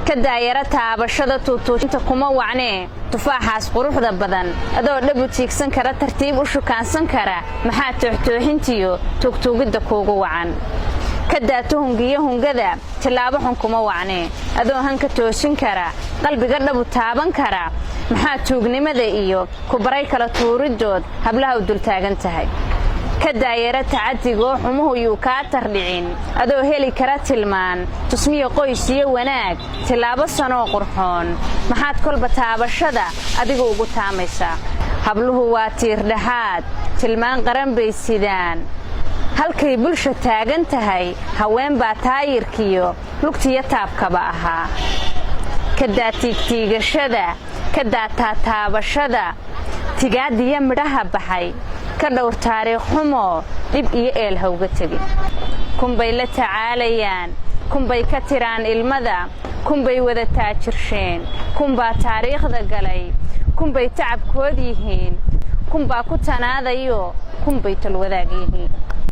كدايرة taabashada tuutuusinta kuma wacnee tufaaxaas quruxda badan adoo dhab u tiigsan kara tartiib u shukaansan kara maxaa tooxtooxintiyo tuugtuugida kuugu wacan kadaa tuhungiyo hungada tilaabo xun kuma wacnee adoo hanka toosin kara qalbiga dhab u taaban kara maxaa tuugnimada iyo ku baray kala tuuridood hablaha u dul taagan tahay كدايرة تعديقو حموه يوكاتر لعين أدو هيلي كراتلمان تسميه قويسيه وناك تلابا سنو قرحون محاد كل بتابا شدا أديقو قتاميسا هبلوه واتير لحاد تلمان قرن بيسيدان هالكي بلشة تاغن تهي هوين باتاير كيو لوكتي يتاب كباها كدا تيك شدا كدا تاتابا شدا تيقاد يمرها بحي كدور تاريخ حمو دب iyo eel hawga tagi kunbay la tacaalayaan kunbay ka tiraan ilmada kunbay wada taajirsheen kunba taariikhda galay kunbay tacabkood yihiin kunba ku tanaadayo kunbay tal wadaag yihiin